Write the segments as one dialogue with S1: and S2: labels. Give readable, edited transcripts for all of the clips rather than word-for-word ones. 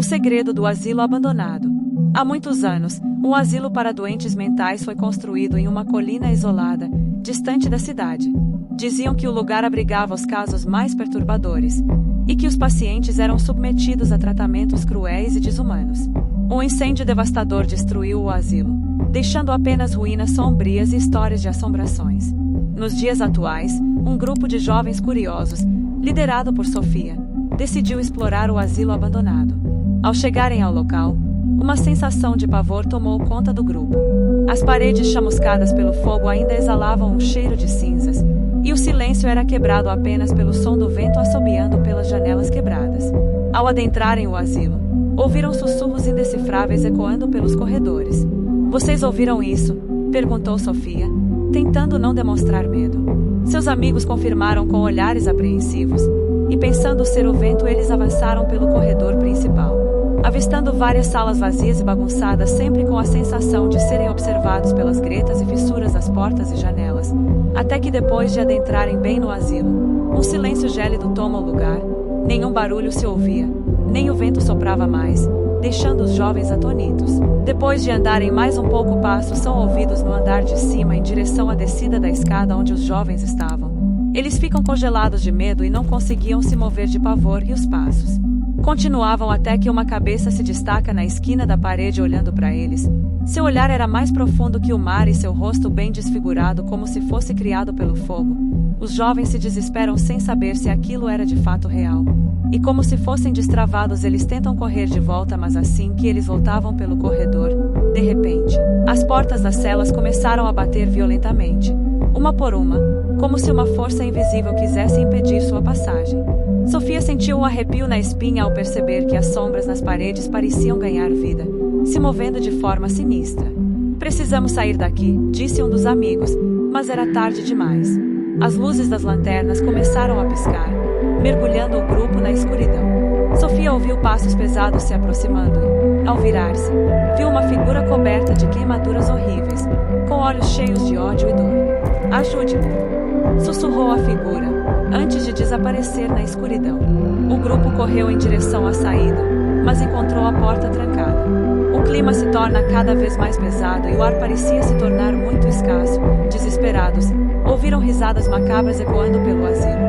S1: segredo do asilo abandonado. Há muitos anos, um asilo para doentes mentais foi construído em uma colina isolada, distante da cidade. Diziam que o lugar abrigava os casos mais perturbadores e que os pacientes eram submetidos a tratamentos cruéis e desumanos. Um incêndio devastador destruiu o asilo, deixando apenas ruínas sombrias e histórias de assombrações. Nos dias atuais, um grupo de jovens curiosos, liderado por Sofia, decidiu explorar o asilo abandonado. Ao chegarem ao local, uma sensação de pavor tomou conta do grupo. As paredes chamuscadas pelo fogo ainda exalavam um cheiro de cinzas, e o silêncio era quebrado apenas pelo som do vento assobiando pelas janelas quebradas. Ao adentrarem o asilo, ouviram sussurros indecifráveis ecoando pelos corredores. "Vocês ouviram isso?" perguntou Sofia, tentando não demonstrar medo. Seus amigos confirmaram com olhares apreensivos, e pensando ser o vento, eles avançaram pelo corredor principal, avistando várias salas vazias e bagunçadas, sempre com a sensação de serem observados pelas gretas e fissuras das portas e janelas, até que depois de adentrarem bem no asilo, um silêncio gélido toma o lugar. Nenhum barulho se ouvia, nem o vento soprava mais, deixando os jovens atônitos. Depois de andarem mais um pouco, passos são ouvidos no andar de cima em direção à descida da escada onde os jovens estavam. Eles ficam congelados de medo e não conseguiam se mover de pavor, e os passos continuavam até que uma cabeça se destaca na esquina da parede olhando para eles. Seu olhar era mais profundo que o mar e seu rosto bem desfigurado, como se fosse criado pelo fogo. Os jovens se desesperam sem saber se aquilo era de fato real. E como se fossem destravados, eles tentam correr de volta, mas assim que eles voltavam pelo corredor, de repente, as portas das celas começaram a bater violentamente, uma por uma, como se uma força invisível quisesse impedir sua passagem. Sofia sentiu um arrepio na espinha ao perceber que as sombras nas paredes pareciam ganhar vida, se movendo de forma sinistra. "Precisamos sair daqui", disse um dos amigos, mas era tarde demais. As luzes das lanternas começaram a piscar, mergulhando o grupo na escuridão. Sofia ouviu passos pesados se aproximando e, ao virar-se, viu uma figura coberta de queimaduras horríveis, com olhos cheios de ódio e dor. "Ajude-me", sussurrou a figura, antes de desaparecer na escuridão. O grupo correu em direção à saída, mas encontrou a porta trancada. O clima se torna cada vez mais pesado e o ar parecia se tornar muito escasso. Desesperados, ouviram risadas macabras ecoando pelo asilo,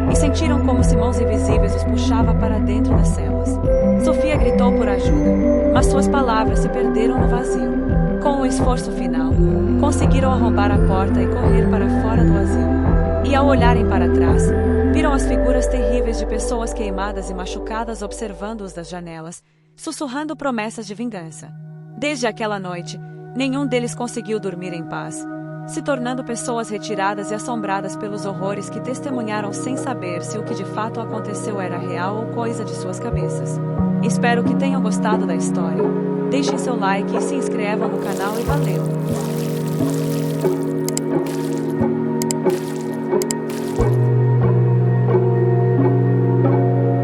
S1: e sentiram como se mãos invisíveis os puxavam para dentro das celas. Sofia gritou por ajuda, mas suas palavras se perderam no vazio. Com o esforço final, conseguiram arrombar a porta e correr para fora do asilo. E ao olharem para trás, viram as figuras terríveis de pessoas queimadas e machucadas observando-os das janelas, sussurrando promessas de vingança. Desde aquela noite, nenhum deles conseguiu dormir em paz, se tornando pessoas retiradas e assombradas pelos horrores que testemunharam sem saber se o que de fato aconteceu era real ou coisa de suas cabeças. Espero que tenham gostado da história. Deixem seu like e se inscrevam no canal e valeu!